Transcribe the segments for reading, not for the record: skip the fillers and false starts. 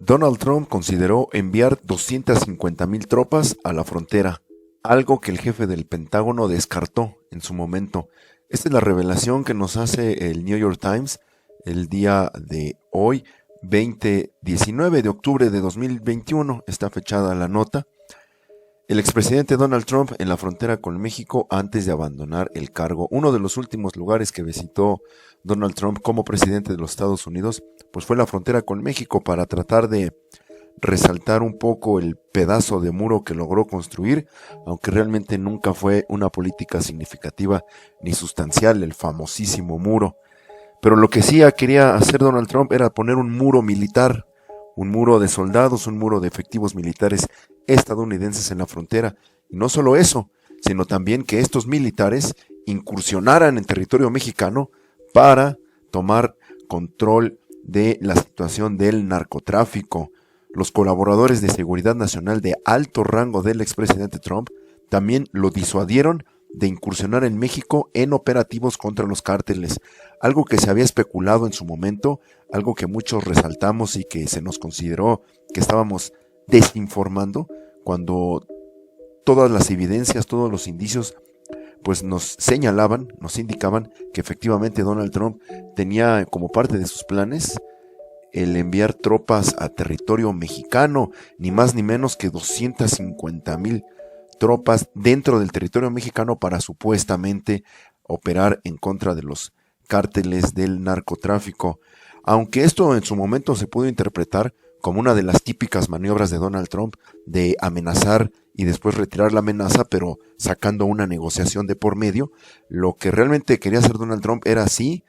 Donald Trump consideró enviar 250,000 tropas a la frontera, algo que el jefe del Pentágono descartó en su momento. Esta es la revelación que nos hace el New York Times el día de hoy, 19 de octubre de 2021, está fechada la nota. El expresidente Donald Trump en la frontera con México antes de abandonar el cargo. Uno de los últimos lugares que visitó Donald Trump como presidente de los Estados Unidos, pues fue la frontera con México para tratar de resaltar un poco el pedazo de muro que logró construir, aunque realmente nunca fue una política significativa ni sustancial, el famosísimo muro. Pero lo que sí quería hacer Donald Trump era poner un muro militar, un muro de soldados, un muro de efectivos militares estadounidenses en la frontera. Y no solo eso, sino también que estos militares incursionaran en territorio mexicano para tomar control de la situación del narcotráfico. Los colaboradores de seguridad nacional de alto rango del expresidente Trump también lo disuadieron de incursionar en México en operativos contra los cárteles, algo que se había especulado en su momento, algo que muchos resaltamos y que se nos consideró que estábamos desinformando, cuando todas las evidencias, todos los indicios pues nos señalaban, nos indicaban que efectivamente Donald Trump tenía como parte de sus planes el enviar tropas a territorio mexicano, ni más ni menos que 250,000 tropas dentro del territorio mexicano para supuestamente operar en contra de los cárteles del narcotráfico. Aunque esto en su momento se pudo interpretar como una de las típicas maniobras de Donald Trump de amenazar y después retirar la amenaza, pero sacando una negociación de por medio, lo que realmente quería hacer Donald Trump era sí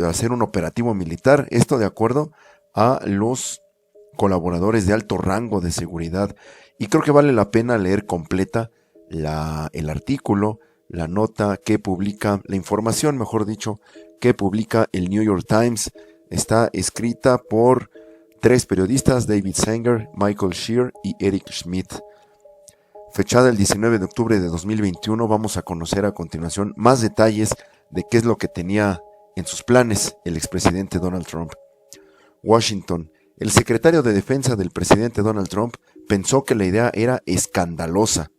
hacer un operativo militar, esto de acuerdo a los colaboradores de alto rango de seguridad. Y creo que vale la pena leer completa el artículo, la nota que publica, la información, mejor dicho, que publica el New York Times. Está escrita por 3 periodistas, David Sanger, Michael Shear y Eric Schmidt. Fechada el 19 de octubre de 2021, vamos a conocer a continuación más detalles de qué es lo que tenía en sus planes el expresidente Donald Trump. Washington. El secretario de Defensa del presidente Donald Trump pensó que la idea era escandalosa.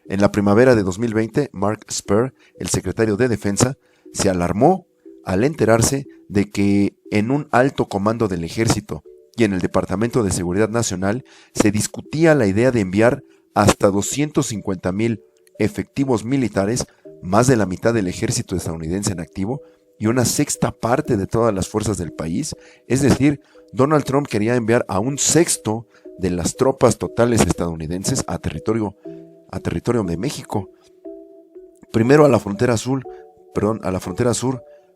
En la primavera de 2020, Mark Esper, el secretario de Defensa, se alarmó al enterarse de que en un alto comando del ejército y en el Departamento de Seguridad Nacional se discutía la idea de enviar hasta 250,000 efectivos militares, más de la mitad del ejército estadounidense en activo y una sexta parte de todas las fuerzas del país. Es decir, Donald Trump quería enviar a un sexto de las tropas totales estadounidenses a territorio de México. Primero a la frontera sur,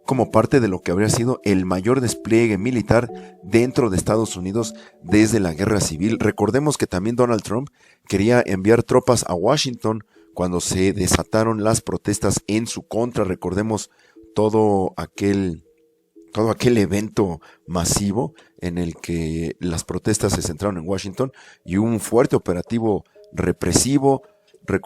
como parte de lo que habría sido el mayor despliegue militar dentro de Estados Unidos desde la Guerra Civil. Recordemos que también Donald Trump quería enviar tropas a Washington cuando se desataron las protestas en su contra. Recordemos todo aquel evento masivo en el que las protestas se centraron en Washington y hubo un fuerte operativo represivo.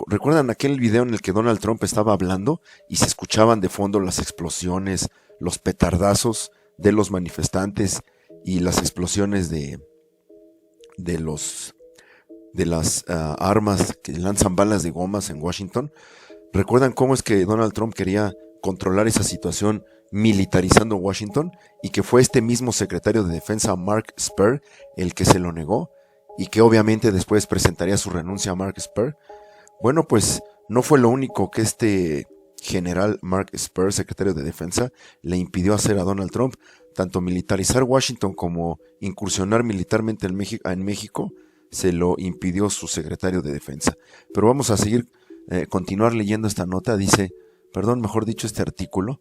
¿Recuerdan aquel video en el que Donald Trump estaba hablando y se escuchaban de fondo las explosiones, los petardazos de los manifestantes y las explosiones de las armas que lanzan balas de gomas en Washington? ¿Recuerdan cómo es que Donald Trump quería controlar esa situación militarizando Washington y que fue este mismo secretario de Defensa, Mark Esper, el que se lo negó y que obviamente después presentaría su renuncia a Mark Esper? Bueno, pues no fue lo único que este general Mark Esper, secretario de Defensa, le impidió hacer a Donald Trump. Tanto militarizar Washington como incursionar militarmente en México se lo impidió su secretario de Defensa. Pero vamos a continuar leyendo esta nota. Este artículo.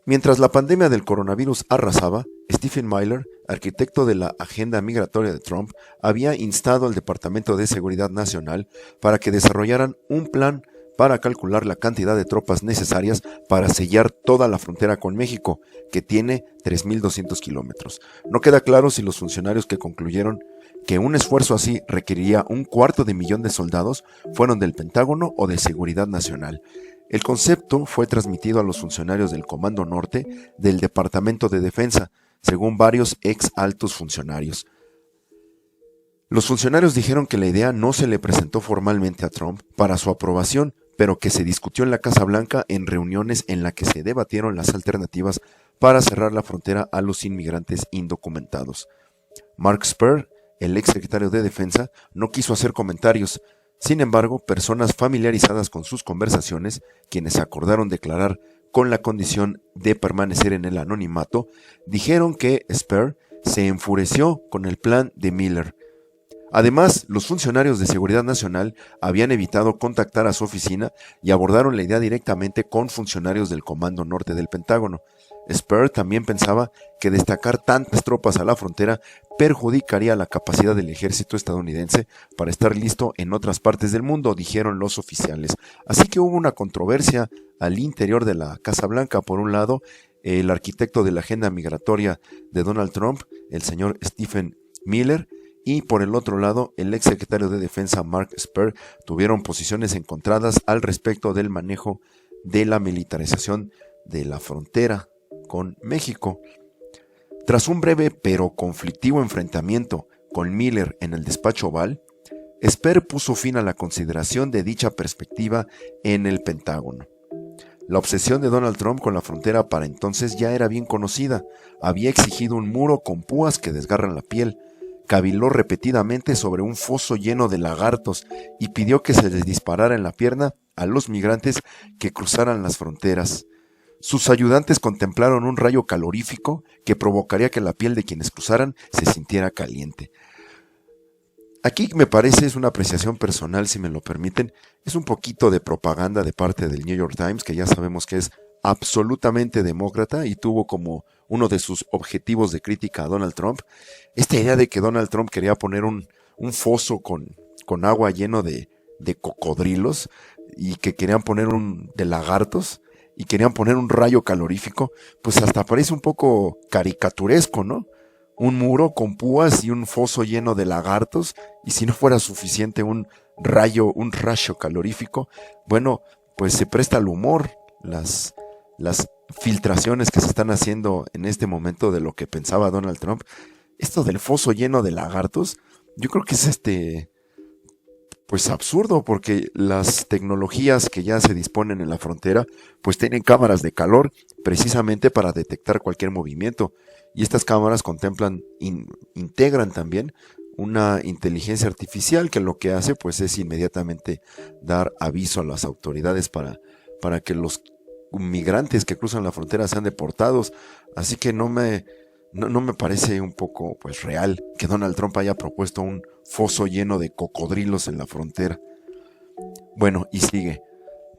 Mientras la pandemia del coronavirus arrasaba, Stephen Miller, arquitecto de la agenda migratoria de Trump, había instado al Departamento de Seguridad Nacional para que desarrollaran un plan para calcular la cantidad de tropas necesarias para sellar toda la frontera con México, que tiene 3,200 kilómetros. No queda claro si los funcionarios que concluyeron que un esfuerzo así requeriría 250,000 de soldados fueron del Pentágono o de Seguridad Nacional. El concepto fue transmitido a los funcionarios del Comando Norte del Departamento de Defensa, según varios ex altos funcionarios. Los funcionarios dijeron que la idea no se le presentó formalmente a Trump para su aprobación, pero que se discutió en la Casa Blanca en reuniones en las que se debatieron las alternativas para cerrar la frontera a los inmigrantes indocumentados. Mark Esper, el ex secretario de Defensa, no quiso hacer comentarios. Sin embargo, personas familiarizadas con sus conversaciones, quienes acordaron declarar con la condición de permanecer en el anonimato, dijeron que Esper se enfureció con el plan de Miller. Además, los funcionarios de Seguridad Nacional habían evitado contactar a su oficina y abordaron la idea directamente con funcionarios del Comando Norte del Pentágono. Esper también pensaba que destacar tantas tropas a la frontera perjudicaría la capacidad del ejército estadounidense para estar listo en otras partes del mundo, dijeron los oficiales. Así que hubo una controversia al interior de la Casa Blanca. Por un lado, el arquitecto de la agenda migratoria de Donald Trump, el señor Stephen Miller, y por el otro lado, el ex secretario de Defensa Mark Esper tuvieron posiciones encontradas al respecto del manejo de la militarización de la frontera con México. Tras un breve pero conflictivo enfrentamiento con Miller en el despacho Oval, Esper puso fin a la consideración de dicha perspectiva en el Pentágono. La obsesión de Donald Trump con la frontera para entonces ya era bien conocida. Había exigido un muro con púas que desgarran la piel, caviló repetidamente sobre un foso lleno de lagartos y pidió que se les disparara en la pierna a los migrantes que cruzaran las fronteras. Sus ayudantes contemplaron un rayo calorífico que provocaría que la piel de quienes cruzaran se sintiera caliente. Aquí me parece, es una apreciación personal, si me lo permiten, es un poquito de propaganda de parte del New York Times, que ya sabemos que es absolutamente demócrata y tuvo como uno de sus objetivos de crítica a Donald Trump esta idea de que Donald Trump quería poner un foso con agua lleno de cocodrilos y que querían poner de lagartos y querían poner un rayo calorífico. Pues hasta parece un poco caricaturesco, ¿no? Un muro con púas y un foso lleno de lagartos, y si no fuera suficiente un rayo calorífico, bueno, pues se presta al humor las filtraciones que se están haciendo en este momento de lo que pensaba Donald Trump. Esto del foso lleno de lagartos, yo creo que es pues absurdo, porque las tecnologías que ya se disponen en la frontera pues tienen cámaras de calor precisamente para detectar cualquier movimiento, y estas cámaras integran también una inteligencia artificial que lo que hace pues es inmediatamente dar aviso a las autoridades para que los migrantes que cruzan la frontera sean deportados. Así que no me parece un poco pues real que Donald Trump haya propuesto un foso lleno de cocodrilos en la frontera. Bueno, y sigue.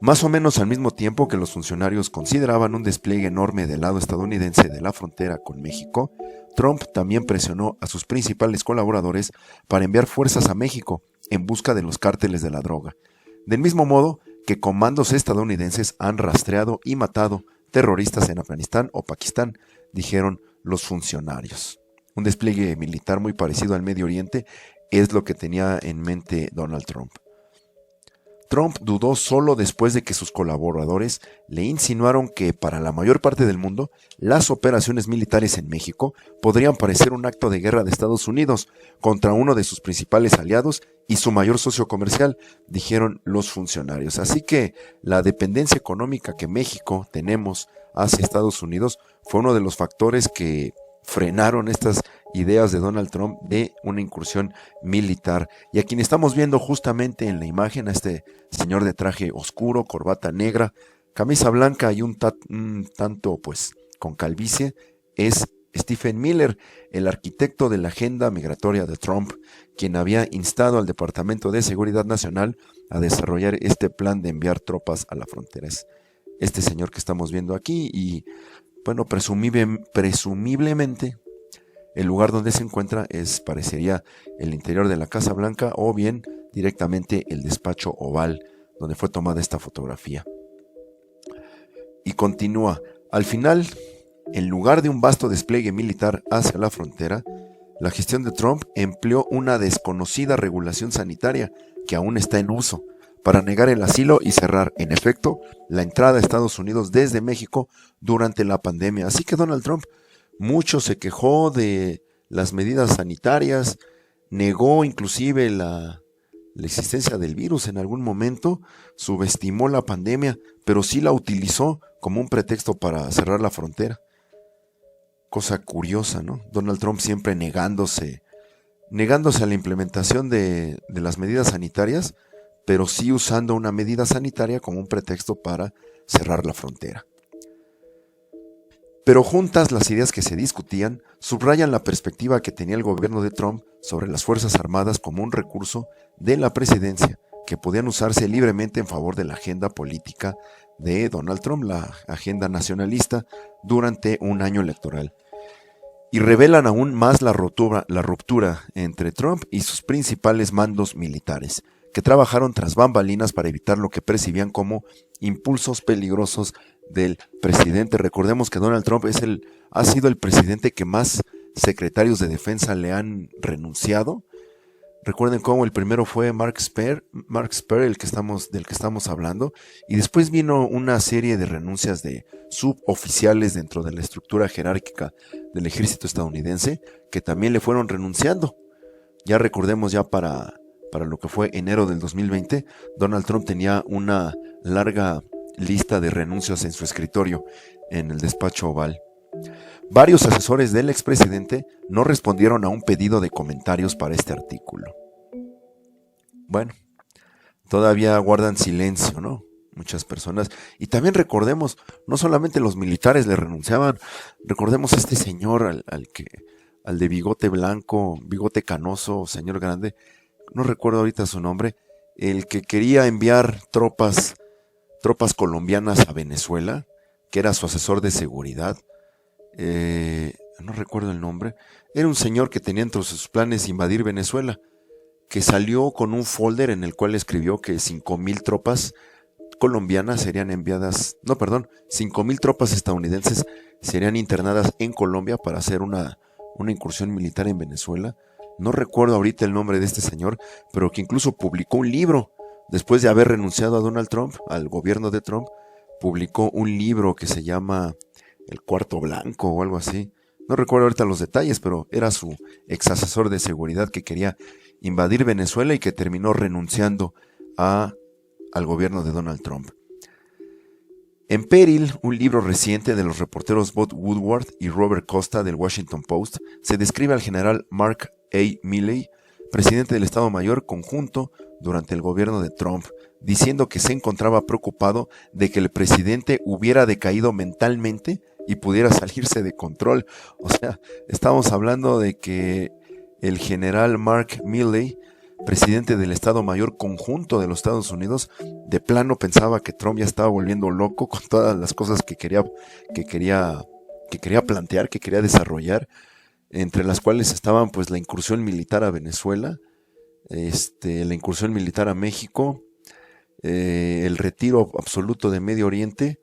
Más o menos al mismo tiempo que los funcionarios consideraban un despliegue enorme del lado estadounidense de la frontera con México, Trump también presionó a sus principales colaboradores para enviar fuerzas a México en busca de los cárteles de la droga. Del mismo modo que comandos estadounidenses han rastreado y matado terroristas en Afganistán o Pakistán, dijeron los funcionarios. Un despliegue militar muy parecido al Medio Oriente es lo que tenía en mente Donald Trump. Trump dudó solo después de que sus colaboradores le insinuaron que para la mayor parte del mundo las operaciones militares en México podrían parecer un acto de guerra de Estados Unidos contra uno de sus principales aliados y su mayor socio comercial, dijeron los funcionarios. Así que la dependencia económica que México tenemos hacia Estados Unidos fue uno de los factores que frenaron estas ideas de Donald Trump de una incursión militar. Y a quien estamos viendo justamente en la imagen, a este señor de traje oscuro, corbata negra, camisa blanca y un tanto pues con calvicie, es Stephen Miller, el arquitecto de la agenda migratoria de Trump, quien había instado al Departamento de Seguridad Nacional a desarrollar este plan de enviar tropas a la frontera. Es este señor que estamos viendo aquí, y bueno, presumiblemente el lugar donde se encuentra parecería el interior de la Casa Blanca o bien directamente el despacho Oval donde fue tomada esta fotografía. Y continúa. Al final, en lugar de un vasto despliegue militar hacia la frontera, la gestión de Trump empleó una desconocida regulación sanitaria que aún está en uso para negar el asilo y cerrar, en efecto, la entrada a Estados Unidos desde México durante la pandemia. Así que Donald Trump Mucho se quejó de las medidas sanitarias, negó inclusive la existencia del virus en algún momento, subestimó la pandemia, pero sí la utilizó como un pretexto para cerrar la frontera. Cosa curiosa, ¿no? Donald Trump siempre negándose a la implementación de las medidas sanitarias, pero sí usando una medida sanitaria como un pretexto para cerrar la frontera. Pero juntas las ideas que se discutían subrayan la perspectiva que tenía el gobierno de Trump sobre las Fuerzas Armadas como un recurso de la presidencia que podían usarse libremente en favor de la agenda política de Donald Trump, la agenda nacionalista, durante un año electoral. Y revelan aún más la ruptura entre Trump y sus principales mandos militares, que trabajaron tras bambalinas para evitar lo que percibían como impulsos peligrosos del presidente. Recordemos que Donald Trump ha sido el presidente que más secretarios de defensa le han renunciado. Recuerden cómo el primero fue Mark Esper, del que estamos hablando, y después vino una serie de renuncias de suboficiales dentro de la estructura jerárquica del ejército estadounidense, que también le fueron renunciando. Ya recordemos para lo que fue enero del 2020, Donald Trump tenía una larga lista de renuncias en su escritorio en el despacho Oval. Varios asesores del expresidente no respondieron a un pedido de comentarios para este artículo. Bueno, todavía guardan silencio, ¿no? Muchas personas. Y también recordemos, no solamente los militares le renunciaban, recordemos a este señor, al de bigote blanco, bigote canoso, señor grande, no recuerdo ahorita su nombre, el que quería enviar tropas colombianas a Venezuela, que era su asesor de seguridad. No recuerdo el nombre. Era un señor que tenía entre sus planes invadir Venezuela, que salió con un folder en el cual escribió que 5,000 tropas colombianas serían enviadas, 5,000 tropas estadounidenses serían internadas en Colombia para hacer una incursión militar en Venezuela. No recuerdo ahorita el nombre de este señor, pero que incluso publicó un libro después de haber renunciado a Donald Trump, al gobierno de Trump. Publicó un libro que se llama El Cuarto Blanco o algo así. No recuerdo ahorita los detalles, pero era su ex asesor de seguridad que quería invadir Venezuela y que terminó renunciando al gobierno de Donald Trump. En Peril, un libro reciente de los reporteros Bob Woodward y Robert Costa del Washington Post, se describe al general Mark A. Milley, presidente del Estado Mayor Conjunto durante el gobierno de Trump, diciendo que se encontraba preocupado de que el presidente hubiera decaído mentalmente y pudiera salirse de control. O sea, estamos hablando de que el general Mark Milley, presidente del Estado Mayor Conjunto de los Estados Unidos, de plano pensaba que Trump ya estaba volviendo loco con todas las cosas que quería plantear, que quería desarrollar, entre las cuales estaban pues la incursión militar a Venezuela, la incursión militar a México, el retiro absoluto de Medio Oriente.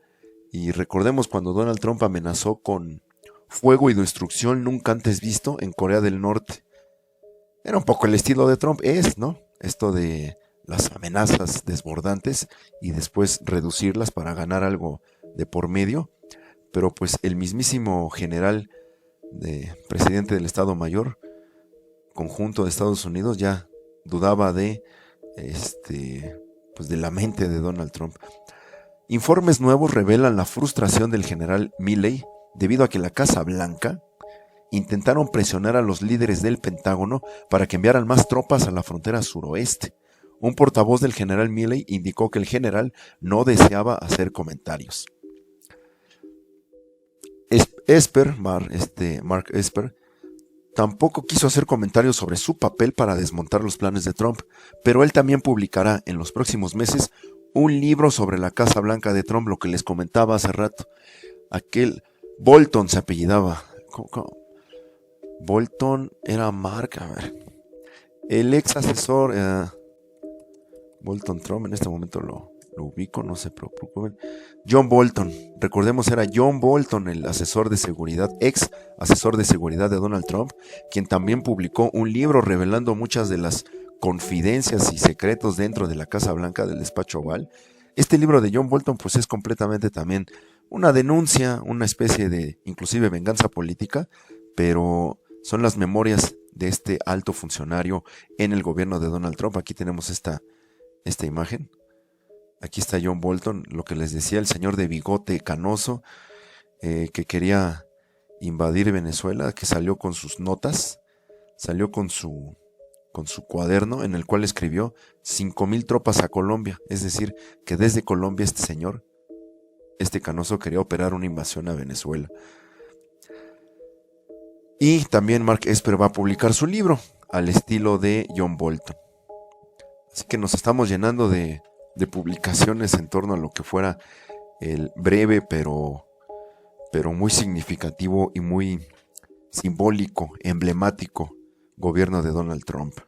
Y recordemos cuando Donald Trump amenazó con fuego y destrucción nunca antes visto en Corea del Norte. Era un poco el estilo de Trump, ¿no? Esto de las amenazas desbordantes y después reducirlas para ganar algo de por medio. Pero pues el mismísimo general presidente del Estado Mayor Conjunto de Estados Unidos ya dudaba de la mente de Donald Trump. Informes nuevos revelan la frustración del general Milley debido a que la Casa Blanca intentaron presionar a los líderes del Pentágono para que enviaran más tropas a la frontera suroeste. Un portavoz del general Milley indicó que el general no deseaba hacer comentarios. Mark Esper tampoco quiso hacer comentarios sobre su papel para desmontar los planes de Trump, pero él también publicará en los próximos meses un libro sobre la Casa Blanca de Trump, lo que les comentaba hace rato. Aquel Bolton se apellidaba. ¿Cómo? Bolton era Mark, el ex asesor Bolton Trump, en este momento lo ubico, no se preocupen. John Bolton, recordemos, era John Bolton, el asesor de seguridad, ex asesor de seguridad de Donald Trump, quien también publicó un libro revelando muchas de las confidencias y secretos dentro de la Casa Blanca, del despacho Oval. Este libro de John Bolton pues es completamente también una denuncia, una especie de inclusive venganza política, pero son las memorias de este alto funcionario en el gobierno de Donald Trump. Aquí tenemos esta imagen. Aquí está John Bolton, lo que les decía, el señor de bigote canoso, que quería invadir Venezuela, que salió con sus notas, salió con su cuaderno en el cual escribió 5,000 tropas a Colombia. Es decir, que desde Colombia este señor, este canoso, quería operar una invasión a Venezuela. Y también Mark Esper va a publicar su libro al estilo de John Bolton. Así que nos estamos llenando de publicaciones en torno a lo que fuera el breve pero muy significativo y muy simbólico, emblemático gobierno de Donald Trump.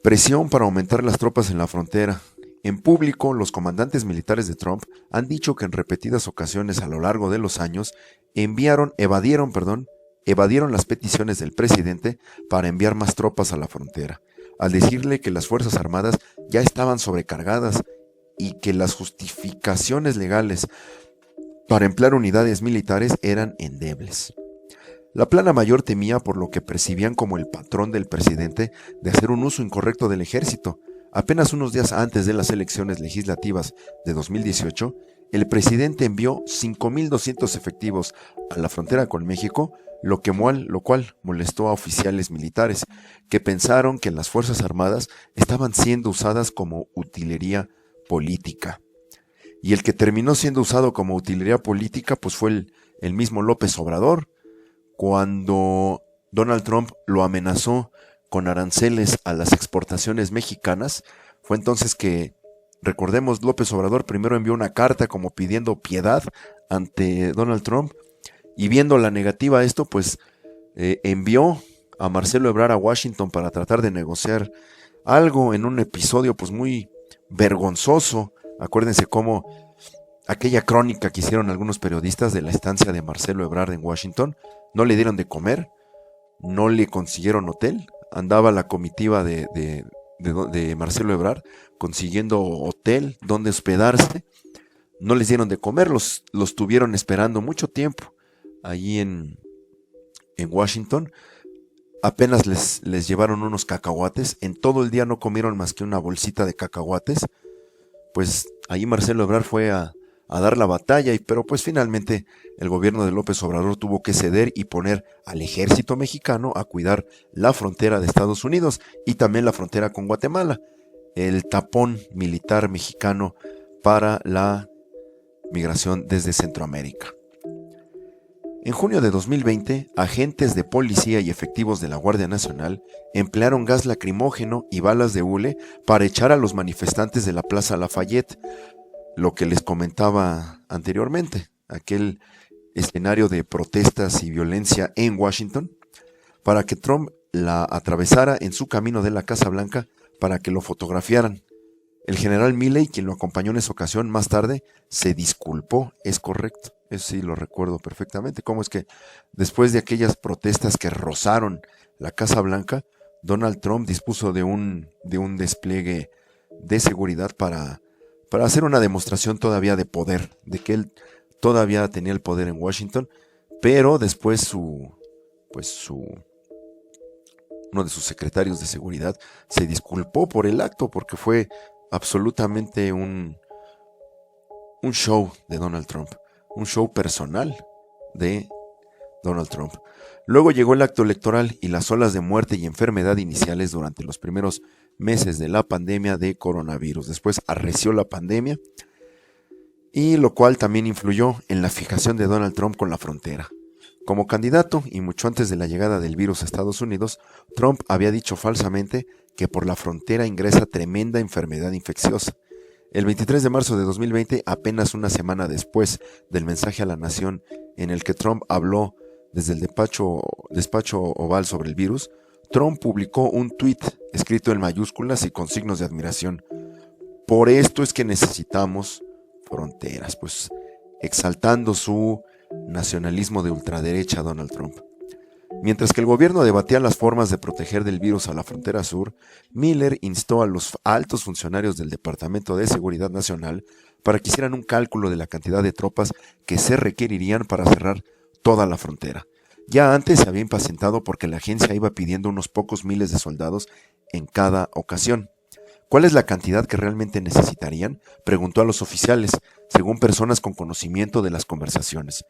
Presión para aumentar las tropas en la frontera. En público, los comandantes militares de Trump han dicho que en repetidas ocasiones a lo largo de los años evadieron las peticiones del presidente para enviar más tropas a la frontera, al decirle que las Fuerzas Armadas ya estaban sobrecargadas y que las justificaciones legales para emplear unidades militares eran endebles. La plana mayor temía por lo que percibían como el patrón del presidente de hacer un uso incorrecto del ejército. Apenas unos días antes de las elecciones legislativas de 2018, el presidente envió 5,200 efectivos a la frontera con México, lo cual molestó a oficiales militares, que pensaron que las Fuerzas Armadas estaban siendo usadas como utilería política. Y el que terminó siendo usado como utilería política pues fue el mismo López Obrador, cuando Donald Trump lo amenazó con aranceles a las exportaciones mexicanas. Fue entonces que, recordemos, López Obrador primero envió una carta como pidiendo piedad ante Donald Trump, y viendo la negativa a esto, pues envió a Marcelo Ebrard a Washington para tratar de negociar algo en un episodio pues muy vergonzoso. Acuérdense cómo aquella crónica que hicieron algunos periodistas de la estancia de Marcelo Ebrard en Washington, no le dieron de comer, no le consiguieron hotel, andaba la comitiva de Marcelo Ebrard consiguiendo hotel donde hospedarse, no les dieron de comer, los tuvieron esperando mucho tiempo allí en Washington. Apenas les llevaron unos cacahuates, en todo el día no comieron más que una bolsita de cacahuates. Pues ahí Marcelo Ebrard fue a dar la batalla, pero pues finalmente el gobierno de López Obrador tuvo que ceder y poner al ejército mexicano a cuidar la frontera de Estados Unidos y también la frontera con Guatemala, el tapón militar mexicano para la migración desde Centroamérica. En junio de 2020, agentes de policía y efectivos de la Guardia Nacional emplearon gas lacrimógeno y balas de hule para echar a los manifestantes de la Plaza Lafayette, lo que les comentaba anteriormente, aquel escenario de protestas y violencia en Washington, para que Trump la atravesara en su camino de la Casa Blanca para que lo fotografiaran. El general Milley, quien lo acompañó en esa ocasión, más tarde se disculpó, es correcto, eso sí lo recuerdo perfectamente, cómo es que después de aquellas protestas que rozaron la Casa Blanca, Donald Trump dispuso de un despliegue de seguridad para hacer una demostración todavía de poder, de que él todavía tenía el poder en Washington, pero después uno de sus secretarios de seguridad se disculpó por el acto, porque fue absolutamente un show de Donald Trump, un show personal de Donald Trump. Luego llegó el acto electoral y las olas de muerte y enfermedad iniciales durante los primeros meses de la pandemia de coronavirus. Después arreció la pandemia, y lo cual también influyó en la fijación de Donald Trump con la frontera. Como candidato, y mucho antes de la llegada del virus a Estados Unidos, Trump había dicho falsamente que por la frontera ingresa tremenda enfermedad infecciosa. El 23 de marzo de 2020, apenas una semana después del mensaje a la nación en el que Trump habló desde el despacho oval sobre el virus, Trump publicó un tuit escrito en mayúsculas y con signos de admiración. Por esto es que necesitamos fronteras, pues exaltando su nacionalismo de ultraderecha Donald Trump. Mientras que el gobierno debatía las formas de proteger del virus a la frontera sur, Miller instó a los altos funcionarios del Departamento de Seguridad Nacional para que hicieran un cálculo de la cantidad de tropas que se requerirían para cerrar toda la frontera. Ya antes se había impacientado porque la agencia iba pidiendo unos pocos miles de soldados en cada ocasión. ¿Cuál es la cantidad que realmente necesitarían?, preguntó a los oficiales, según personas con conocimiento de las conversaciones.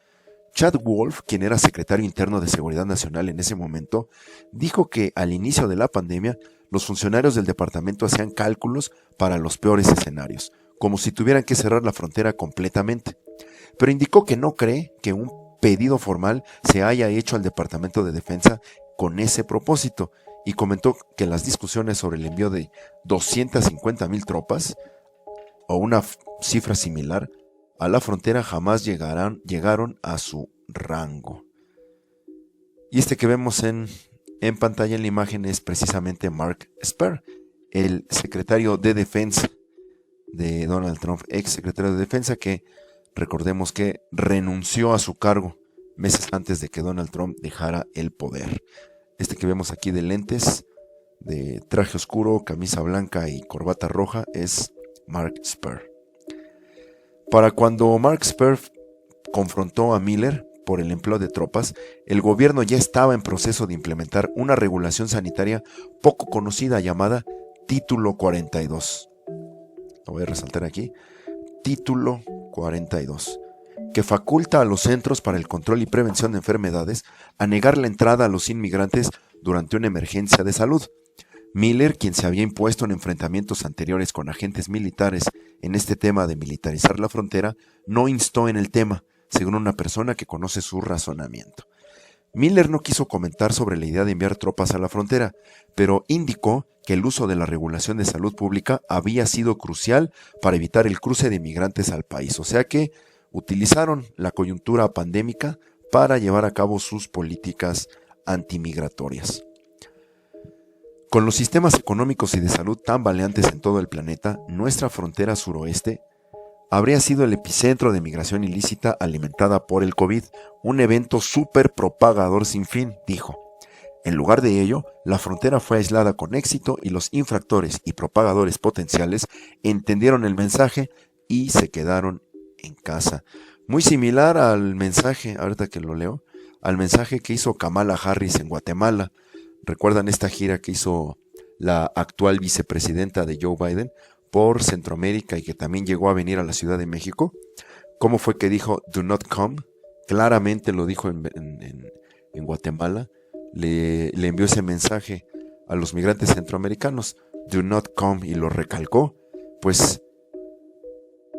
Chad Wolf, quien era secretario interno de Seguridad Nacional en ese momento, dijo que al inicio de la pandemia los funcionarios del departamento hacían cálculos para los peores escenarios, como si tuvieran que cerrar la frontera completamente, pero indicó que no cree que un pedido formal se haya hecho al Departamento de Defensa con ese propósito, y comentó que las discusiones sobre el envío de 250,000 tropas, o una cifra similar, a la frontera jamás llegaron a su rango. Y este que vemos en pantalla en la imagen es precisamente Mark Esper, el secretario de Defensa de Donald Trump, ex secretario de Defensa, que recordemos que renunció a su cargo meses antes de que Donald Trump dejara el poder. Este que vemos aquí de lentes, de traje oscuro, camisa blanca y corbata roja es Mark Esper. Para cuando Mark Esper confrontó a Miller por el empleo de tropas, el gobierno ya estaba en proceso de implementar una regulación sanitaria poco conocida llamada Título 42. Lo voy a resaltar aquí. Título 42, que faculta a los Centros para el Control y Prevención de Enfermedades a negar la entrada a los inmigrantes durante una emergencia de salud. Miller, quien se había impuesto en enfrentamientos anteriores con agentes militares en este tema de militarizar la frontera, no instó en el tema, según una persona que conoce su razonamiento. Miller no quiso comentar sobre la idea de enviar tropas a la frontera, pero indicó que el uso de la regulación de salud pública había sido crucial para evitar el cruce de inmigrantes al país, o sea que utilizaron la coyuntura pandémica para llevar a cabo sus políticas antimigratorias. Con los sistemas económicos y de salud tan baleantes en todo el planeta, nuestra frontera suroeste habría sido el epicentro de migración ilícita alimentada por el COVID, un evento súper propagador sin fin, dijo. En lugar de ello, la frontera fue aislada con éxito y los infractores y propagadores potenciales entendieron el mensaje y se quedaron en casa. Muy similar al mensaje, ahorita que lo leo, al mensaje que hizo Kamala Harris en Guatemala. ¿Recuerdan esta gira que hizo la actual vicepresidenta de Joe Biden por Centroamérica y que también llegó a venir a la Ciudad de México? ¿Cómo fue que dijo "do not come"? Claramente lo dijo en Guatemala. Le envió ese mensaje a los migrantes centroamericanos, "do not come", y lo recalcó. Pues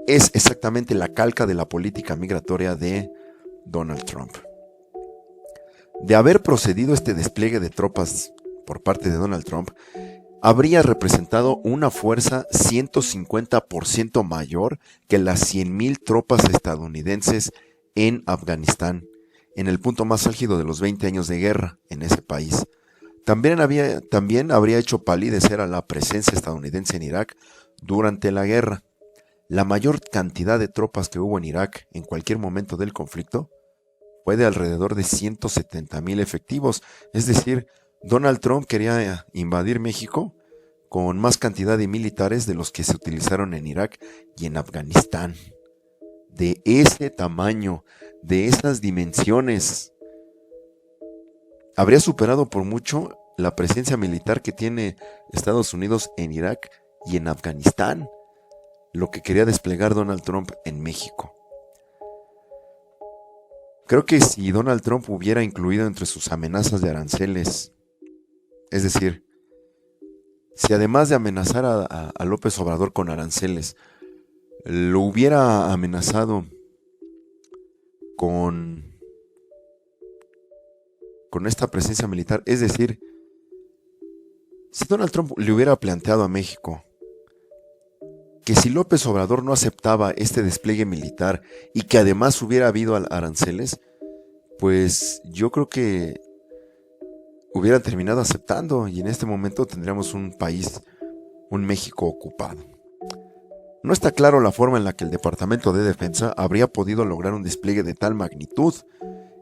es exactamente la calca de la política migratoria de Donald Trump. De haber procedido este despliegue de tropas por parte de Donald Trump, habría representado una fuerza 150% mayor que las 100,000 tropas estadounidenses en Afganistán, en el punto más álgido de los 20 años de guerra en ese país. También habría hecho palidecer a la presencia estadounidense en Irak durante la guerra. La mayor cantidad de tropas que hubo en Irak en cualquier momento del conflicto fue de alrededor de 170,000 efectivos, es decir, Donald Trump quería invadir México con más cantidad de militares de los que se utilizaron en Irak y en Afganistán. De ese tamaño, de esas dimensiones. Habría superado por mucho la presencia militar que tiene Estados Unidos en Irak y en Afganistán, lo que quería desplegar Donald Trump en México. Creo que si Donald Trump hubiera incluido entre sus amenazas de aranceles, es decir, si además de amenazar a López Obrador con aranceles, lo hubiera amenazado con esta presencia militar, es decir, si Donald Trump le hubiera planteado a México que si López Obrador no aceptaba este despliegue militar y que además hubiera habido aranceles, pues yo creo que hubieran terminado aceptando y en este momento tendríamos un país, un México ocupado. No está claro la forma en la que el Departamento de Defensa habría podido lograr un despliegue de tal magnitud.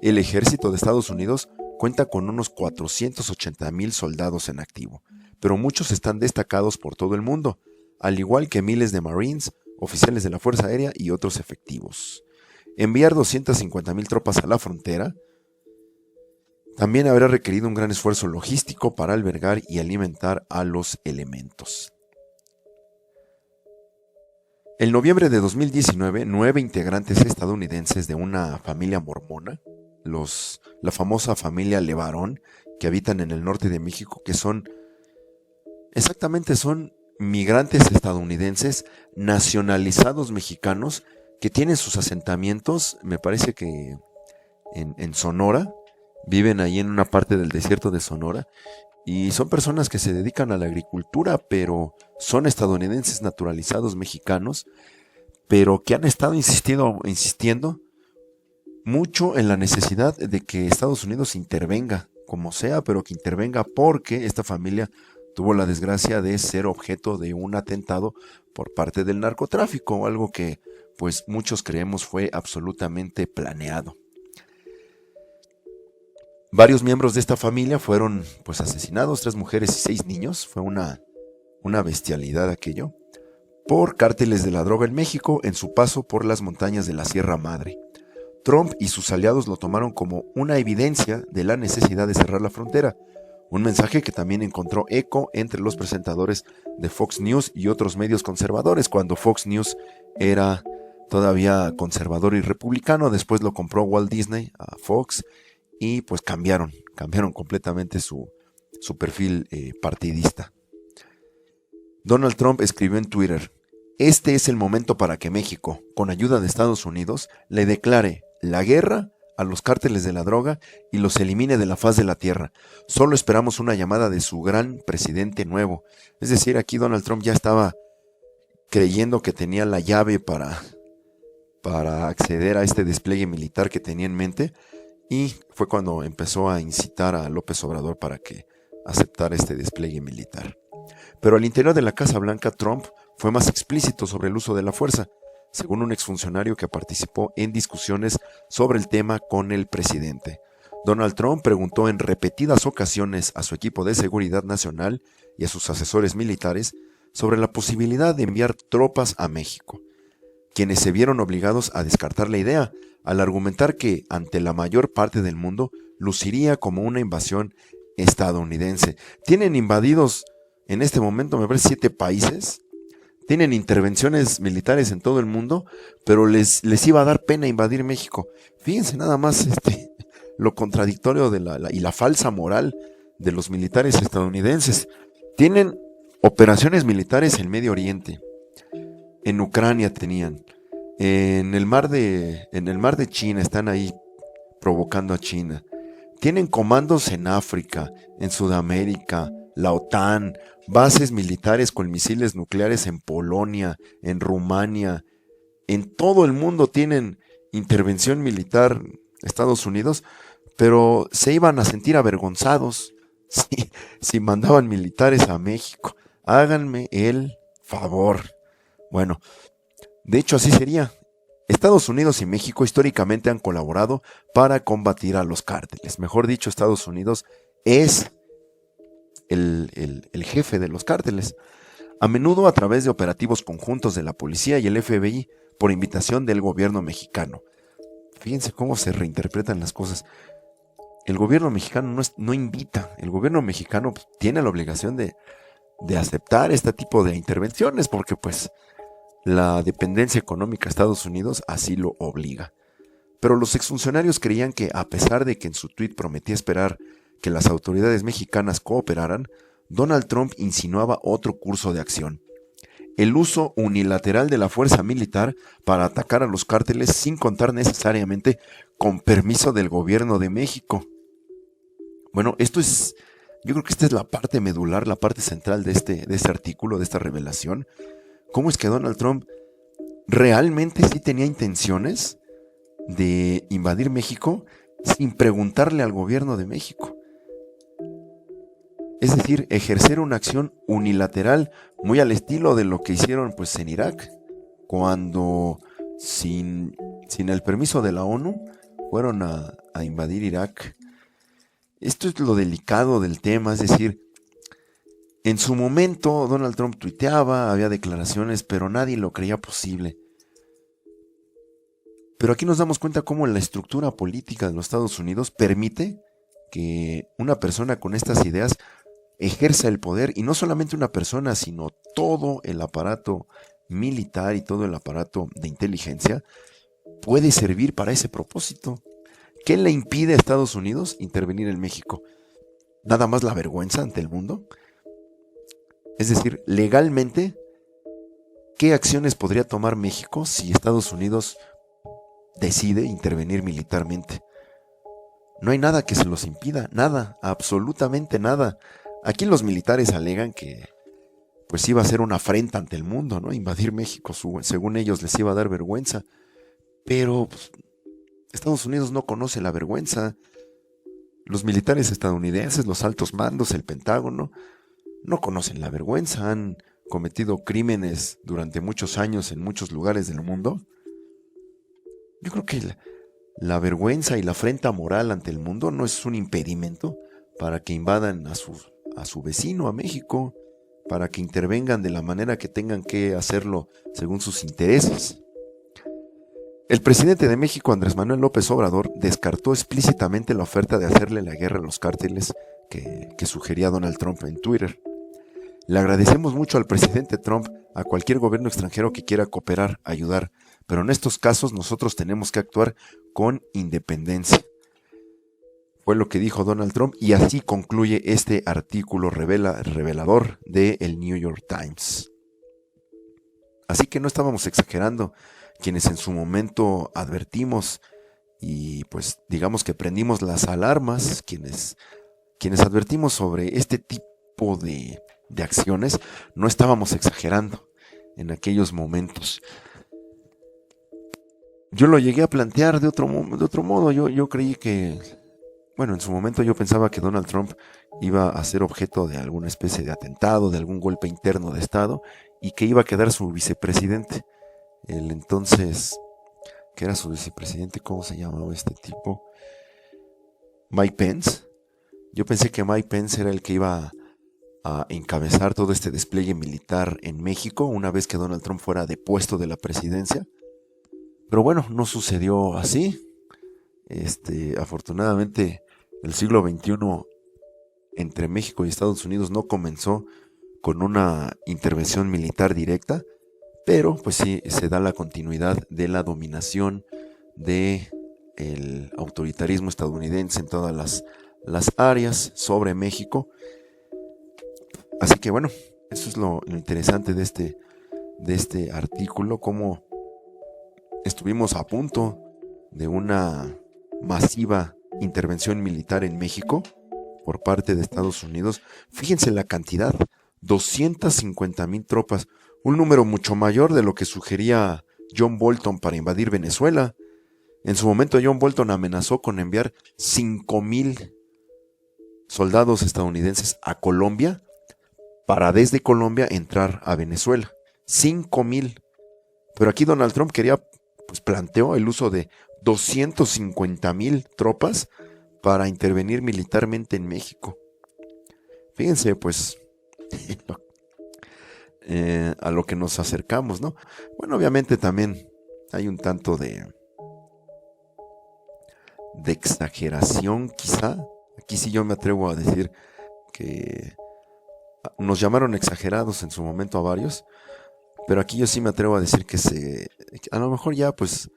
El ejército de Estados Unidos cuenta con unos 480,000 soldados en activo, pero muchos están destacados por todo el mundo, al igual que miles de Marines, oficiales de la Fuerza Aérea y otros efectivos. Enviar 250,000 tropas a la frontera también habrá requerido un gran esfuerzo logístico para albergar y alimentar a los elementos. En noviembre de 2019, 9 integrantes estadounidenses de una familia mormona, la famosa familia LeBaron, que habitan en el norte de México, que son migrantes estadounidenses nacionalizados mexicanos que tienen sus asentamientos, me parece que en Sonora, viven ahí en una parte del desierto de Sonora, y son personas que se dedican a la agricultura, pero son estadounidenses naturalizados mexicanos, pero que han estado insistiendo mucho en la necesidad de que Estados Unidos intervenga, como sea, pero que intervenga porque esta familia tuvo la desgracia de ser objeto de un atentado por parte del narcotráfico, algo que pues muchos creemos fue absolutamente planeado. Varios miembros de esta familia fueron pues asesinados, 3 mujeres y 6 niños, fue una bestialidad aquello, por cárteles de la droga en México en su paso por las montañas de la Sierra Madre. Trump y sus aliados lo tomaron como una evidencia de la necesidad de cerrar la frontera, un mensaje que también encontró eco entre los presentadores de Fox News y otros medios conservadores, cuando Fox News era todavía conservador y republicano. Después lo compró Walt Disney a Fox y pues cambiaron completamente su perfil partidista. Donald Trump escribió en Twitter: "Este es el momento para que México, con ayuda de Estados Unidos, le declare la guerra a los cárteles de la droga y los elimine de la faz de la tierra. Solo esperamos una llamada de su gran presidente nuevo". Es decir, aquí Donald Trump ya estaba creyendo que tenía la llave para acceder a este despliegue militar que tenía en mente, y fue cuando empezó a incitar a López Obrador para que aceptara este despliegue militar. Pero al interior de la Casa Blanca, Trump fue más explícito sobre el uso de la fuerza, según un exfuncionario que participó en discusiones sobre el tema con el presidente. Donald Trump preguntó en repetidas ocasiones a su equipo de seguridad nacional y a sus asesores militares sobre la posibilidad de enviar tropas a México, quienes se vieron obligados a descartar la idea, al argumentar que, ante la mayor parte del mundo, luciría como una invasión estadounidense. Tienen invadidos en este momento, me parece, 7 países. Tienen intervenciones militares en todo el mundo, pero les iba a dar pena invadir México. Fíjense nada más lo contradictorio y la falsa moral de los militares estadounidenses. Tienen operaciones militares en Medio Oriente, en Ucrania tenían, en el mar de China, están ahí provocando a China. Tienen comandos en África, en Sudamérica, la OTAN, bases militares con misiles nucleares en Polonia, en Rumania, en todo el mundo tienen intervención militar Estados Unidos, pero se iban a sentir avergonzados si mandaban militares a México. Háganme el favor. Bueno, de hecho así sería. Estados Unidos y México históricamente han colaborado para combatir a los cárteles. Mejor dicho, Estados Unidos es el jefe de los cárteles, a menudo a través de operativos conjuntos de la policía y el FBI por invitación del gobierno mexicano. Fíjense cómo se reinterpretan las cosas. El gobierno mexicano no invita, el gobierno mexicano tiene la obligación de aceptar este tipo de intervenciones porque pues la dependencia económica de Estados Unidos así lo obliga. Pero los exfuncionarios creían que, a pesar de que en su tuit prometía esperar que las autoridades mexicanas cooperaran, Donald Trump insinuaba otro curso de acción: el uso unilateral de la fuerza militar para atacar a los cárteles sin contar necesariamente con permiso del gobierno de México. Bueno, yo creo que esta es la parte medular, la parte central de este artículo, de esta revelación. ¿Cómo es que Donald Trump realmente sí tenía intenciones de invadir México sin preguntarle al gobierno de México? Es decir, ejercer una acción unilateral muy al estilo de lo que hicieron pues en Irak, cuando sin el permiso de la ONU fueron a invadir Irak. Esto es lo delicado del tema, es decir, en su momento Donald Trump tuiteaba, había declaraciones, pero nadie lo creía posible. Pero aquí nos damos cuenta cómo la estructura política de los Estados Unidos permite que una persona con estas ideas ejerza el poder, y no solamente una persona, sino todo el aparato militar y todo el aparato de inteligencia puede servir para ese propósito. ¿Qué le impide a Estados Unidos intervenir en México? ¿Nada más la vergüenza ante el mundo? Es decir, legalmente, ¿qué acciones podría tomar México si Estados Unidos decide intervenir militarmente? No hay nada que se los impida, nada, absolutamente nada. Aquí los militares alegan que pues iba a ser una afrenta ante el mundo, ¿no? Invadir México, según ellos, les iba a dar vergüenza. Pero pues, Estados Unidos no conoce la vergüenza. Los militares estadounidenses, los altos mandos, el Pentágono, no conocen la vergüenza. Han cometido crímenes durante muchos años en muchos lugares del mundo. Yo creo que la vergüenza y la afrenta moral ante el mundo no es un impedimento para que invadan a su vecino, a México, para que intervengan de la manera que tengan que hacerlo según sus intereses. El presidente de México, Andrés Manuel López Obrador, descartó explícitamente la oferta de hacerle la guerra a los cárteles que sugería Donald Trump en Twitter. Le agradecemos mucho al presidente Trump, a cualquier gobierno extranjero que quiera cooperar, ayudar, pero en estos casos nosotros tenemos que actuar con independencia. Fue lo que dijo Donald Trump, y así concluye este artículo revelador de el New York Times. Así que no estábamos exagerando quienes en su momento advertimos y pues digamos que prendimos las alarmas, quienes advertimos sobre este tipo de acciones, no estábamos exagerando en aquellos momentos. Yo lo llegué a plantear de otro modo. Yo creí que, bueno, en su momento yo pensaba que Donald Trump iba a ser objeto de alguna especie de atentado, de algún golpe interno de Estado, y que iba a quedar su vicepresidente. El entonces, que era su vicepresidente, ¿cómo se llamaba este tipo? Mike Pence. Yo pensé que Mike Pence era el que iba a encabezar todo este despliegue militar en México una vez que Donald Trump fuera depuesto de la presidencia. Pero bueno, no sucedió así. Afortunadamente, el siglo XXI entre México y Estados Unidos no comenzó con una intervención militar directa, pero pues sí se da la continuidad de la dominación del autoritarismo estadounidense en todas las áreas sobre México. Así que bueno, eso es lo interesante de este artículo, cómo estuvimos a punto de una masiva intervención militar en México por parte de Estados Unidos. Fíjense la cantidad, 250,000 tropas, un número mucho mayor de lo que sugería John Bolton para invadir Venezuela. En su momento John Bolton amenazó con enviar 5,000 soldados estadounidenses a Colombia para desde Colombia entrar a Venezuela. 5,000. Pero aquí Donald Trump planteó el uso de 250,000 tropas para intervenir militarmente en México. Fíjense, pues, a lo que nos acercamos, ¿no? Bueno, obviamente también hay un tanto de exageración, quizá. Aquí sí yo me atrevo a decir que nos llamaron exagerados en su momento a varios, pero aquí yo sí me atrevo a decir que a lo mejor ya pues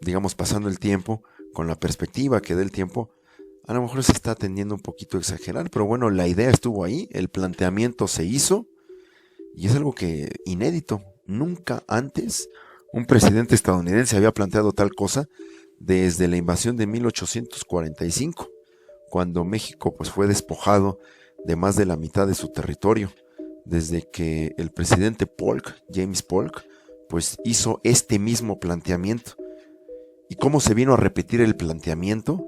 digamos pasando el tiempo, con la perspectiva que dé el tiempo, a lo mejor se está tendiendo un poquito a exagerar, pero bueno, la idea estuvo ahí, el planteamiento se hizo, y es algo que inédito. Nunca antes un presidente estadounidense había planteado tal cosa desde la invasión de 1845, cuando México pues fue despojado de más de la mitad de su territorio, desde que el presidente James Polk, pues hizo este mismo planteamiento. ¿Y cómo se vino a repetir el planteamiento?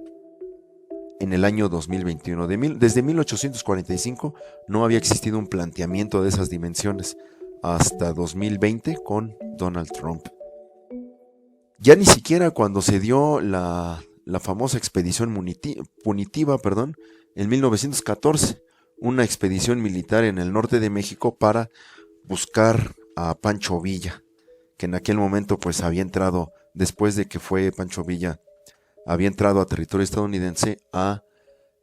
En el año 2021. Desde 1845 no había existido un planteamiento de esas dimensiones, hasta 2020 con Donald Trump. Ya ni siquiera cuando se dio la la famosa expedición punitiva, en 1914, una expedición militar en el norte de México para buscar a Pancho Villa, que en aquel momento pues había entrado, después de que fue Pancho Villa, había entrado a territorio estadounidense a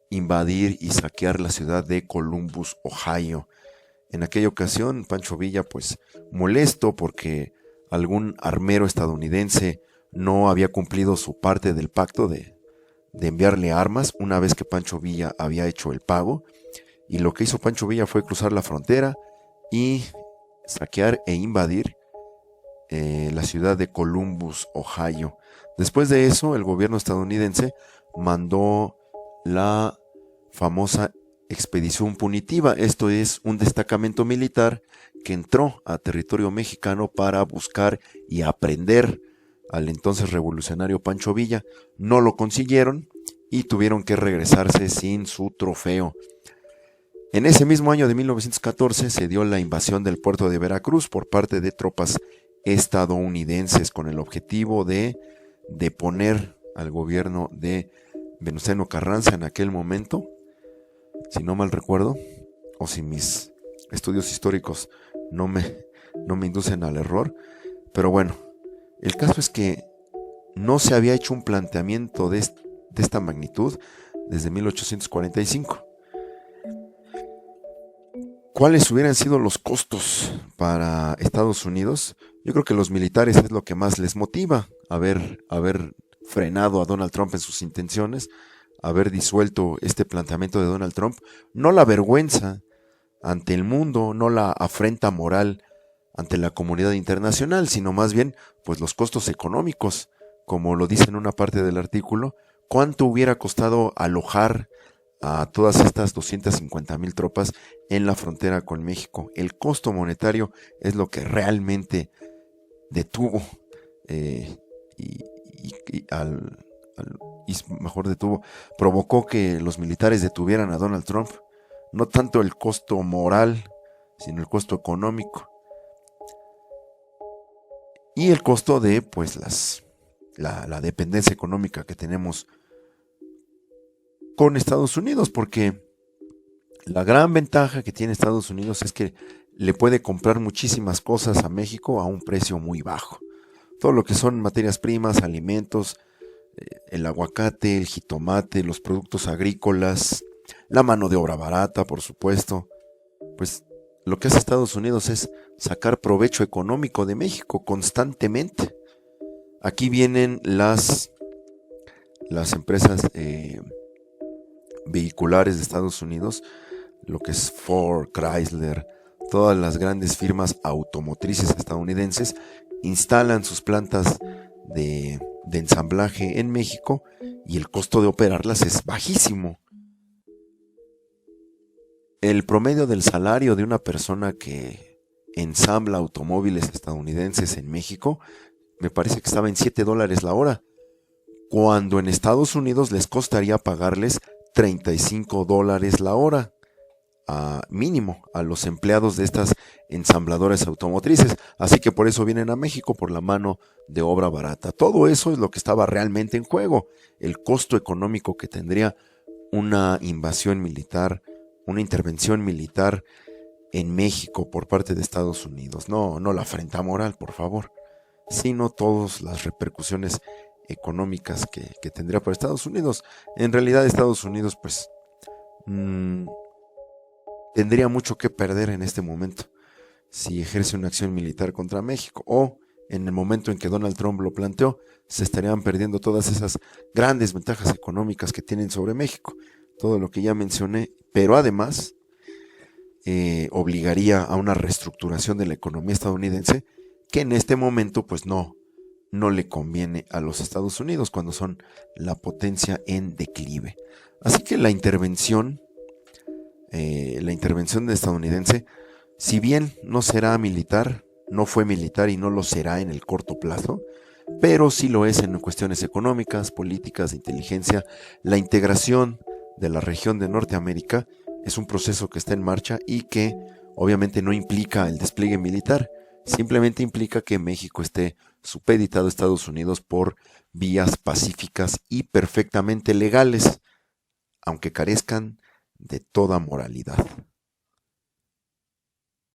invadir y saquear la ciudad de Columbus, Ohio. En aquella ocasión, Pancho Villa, pues molesto porque algún armero estadounidense no había cumplido su parte del pacto de enviarle armas una vez que Pancho Villa había hecho el pago, y lo que hizo Pancho Villa fue cruzar la frontera y saquear e invadir la ciudad de Columbus, Ohio. Después de eso, el gobierno estadounidense mandó la famosa expedición punitiva. Esto es un destacamento militar que entró a territorio mexicano para buscar y aprender al entonces revolucionario Pancho Villa. No lo consiguieron y tuvieron que regresarse sin su trofeo. En ese mismo año de 1914 se dio la invasión del puerto de Veracruz por parte de tropas estadounidenses con el objetivo de deponer al gobierno de Venustiano Carranza en aquel momento, si no mal recuerdo, o si mis estudios históricos no me inducen al error. Pero bueno, el caso es que no se había hecho un planteamiento de esta magnitud desde 1845. ¿Cuáles hubieran sido los costos para Estados Unidos? Yo creo que los militares es lo que más les motiva, haber frenado a Donald Trump en sus intenciones, haber disuelto este planteamiento de Donald Trump. No la vergüenza ante el mundo, no la afrenta moral ante la comunidad internacional, sino más bien pues los costos económicos, como lo dice en una parte del artículo. ¿Cuánto hubiera costado alojar a todas estas 250,000 tropas en la frontera con México? El costo monetario es lo que realmente detuvo provocó que los militares detuvieran a Donald Trump. No tanto el costo moral, sino el costo económico. Y el costo de pues la dependencia económica que tenemos con Estados Unidos, porque la gran ventaja que tiene Estados Unidos es que le puede comprar muchísimas cosas a México a un precio muy bajo. Todo lo que son materias primas, alimentos, el aguacate, el jitomate, los productos agrícolas, la mano de obra barata, por supuesto. Pues lo que hace Estados Unidos es sacar provecho económico de México constantemente. Aquí vienen las empresas vehiculares de Estados Unidos, lo que es Ford, Chrysler, todas las grandes firmas automotrices estadounidenses instalan sus plantas de ensamblaje en México y el costo de operarlas es bajísimo. El promedio del salario de una persona que ensambla automóviles estadounidenses en México me parece que estaba en $7 la hora, cuando en Estados Unidos les costaría pagarles $35 la hora mínimo a los empleados de estas ensambladoras automotrices. Así que por eso vienen a México, por la mano de obra barata. Todo eso es lo que estaba realmente en juego, el costo económico que tendría una invasión militar, una intervención militar en México por parte de Estados Unidos. No la afrenta moral, por favor, sino todas las repercusiones económicas que tendría para Estados Unidos. En realidad Estados Unidos pues tendría mucho que perder en este momento si ejerce una acción militar contra México, o en el momento en que Donald Trump lo planteó, se estarían perdiendo todas esas grandes ventajas económicas que tienen sobre México, todo lo que ya mencioné, pero además obligaría a una reestructuración de la economía estadounidense que en este momento pues no le conviene a los Estados Unidos cuando son la potencia en declive. Así que la intervención estadounidense, si bien no será militar, no fue militar y no lo será en el corto plazo, pero sí lo es en cuestiones económicas, políticas, de inteligencia. La integración de la región de Norteamérica es un proceso que está en marcha y que obviamente no implica el despliegue militar, simplemente implica que México esté supeditado a Estados Unidos por vías pacíficas y perfectamente legales, aunque carezcan de toda moralidad.